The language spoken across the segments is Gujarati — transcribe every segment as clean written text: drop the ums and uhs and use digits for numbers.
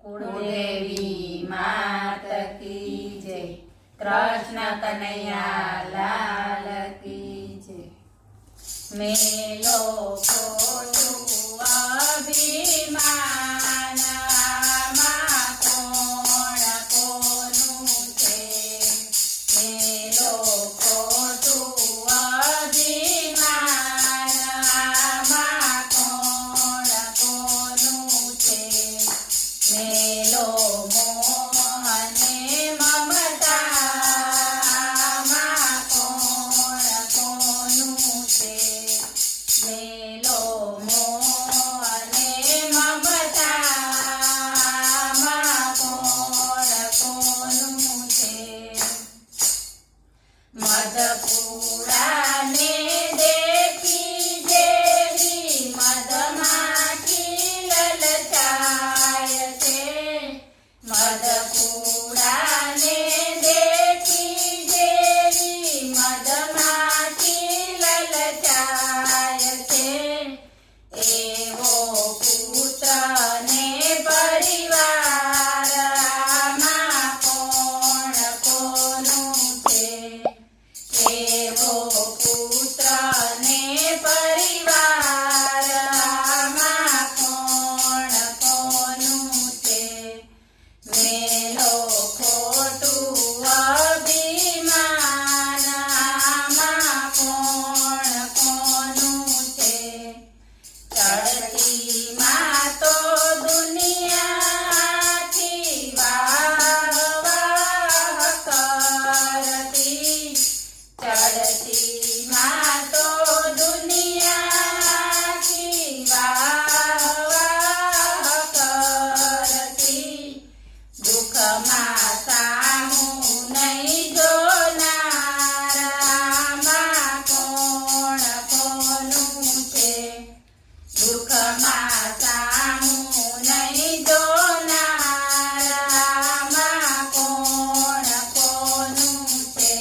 कुलदेवी मात की जय। कृष्ण कन्हैया लाल की जय। मेलो खोटू अभिमान आमा कोण कोનું છે। मेलो खोटू અભિમાન આમાં કોણ કોનું છે। मेलो मोहने ममता आમાં કોણ કોનું છે। मेलो मोहने ममता आમાં કોણ કોનું છે। મધપુરાને દેખી જેવી મધમાખી લલચાય છે। મધપુરાને દેખી જેવી મધમાખી લલચાય છે। એવો પુત્ર ને પરિવાર આમાં કોણ કોનું છે। એવો પુત્ર ને પરિવાર આમાં કોણ કોનું છે। મેલો ખોટું અભિમાન આમાં કોણ કોનું છે। ચડતી માં તો દુનિયાથી વાહ વાહ કરતી। ચડતી માં તો દુનિયાથી વાહ વાહ કરતી। દુઃખમાં સામું નહીં જોનાર આમાં કોણ કોનું છે। દુઃખમાં સામું નહીં જોનાર આમાં કોણ કોનું છે।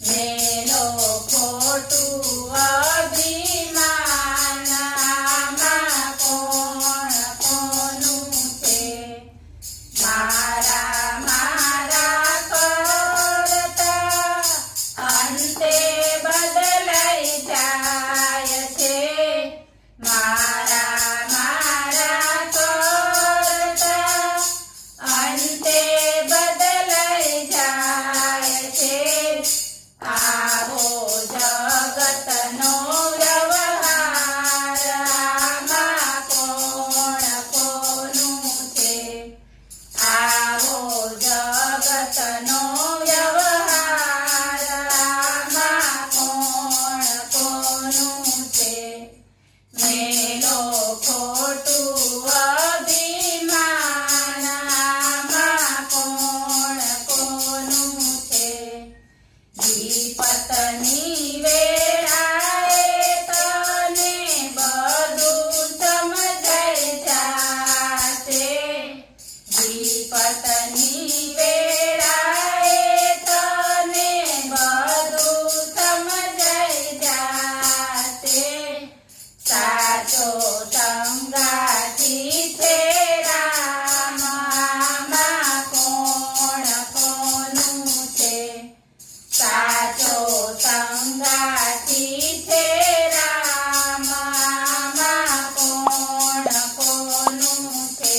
મેલો ખોટું અભિમાન આમાં કોણ કોનું છે। મારા મારા કરતા અંતે બદલાઈ જાય છે। મારા મારા કરતા અંતે બદલાઈ જાય છે। આવો જગતનો વ્યવહાર આમાં કોણ કોનું છે। આવો જગતનો વ્યવહાર આમાં કોણ કોનું છે। મેલો ખોટું અભિમાન આમાં કોણ કોનું છે। વિપતની વેળાએ તને બધું સમજાઈ જાશે। વિપતની વેળાએ તને બધું સમજાઈ જાશે। સાચો સંગાથી છે રામ આમાં કોણ કોનું છે। સાચો સંગાથી છે રામ આમાં કોણ કોનું છે।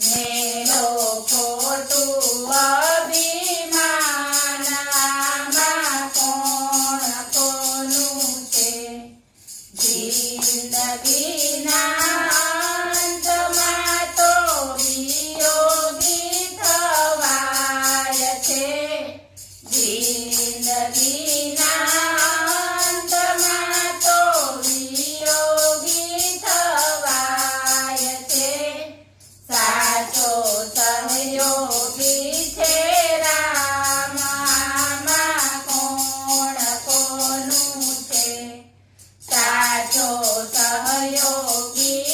મેલો ખોટું અભિમાન આમાં કોણ કોનું છે। જિંદગીના અંતમાં તો વિયોગી થવાય છે। જિંદગીના અંતમાં તો વિયોગી થવાય છે। સાચો સહયોગી છે રામ આમાં કોણ કોનું છે। સાચો સહયોગી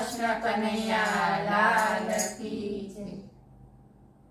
કૃષ્ણ કનૈયા લાલ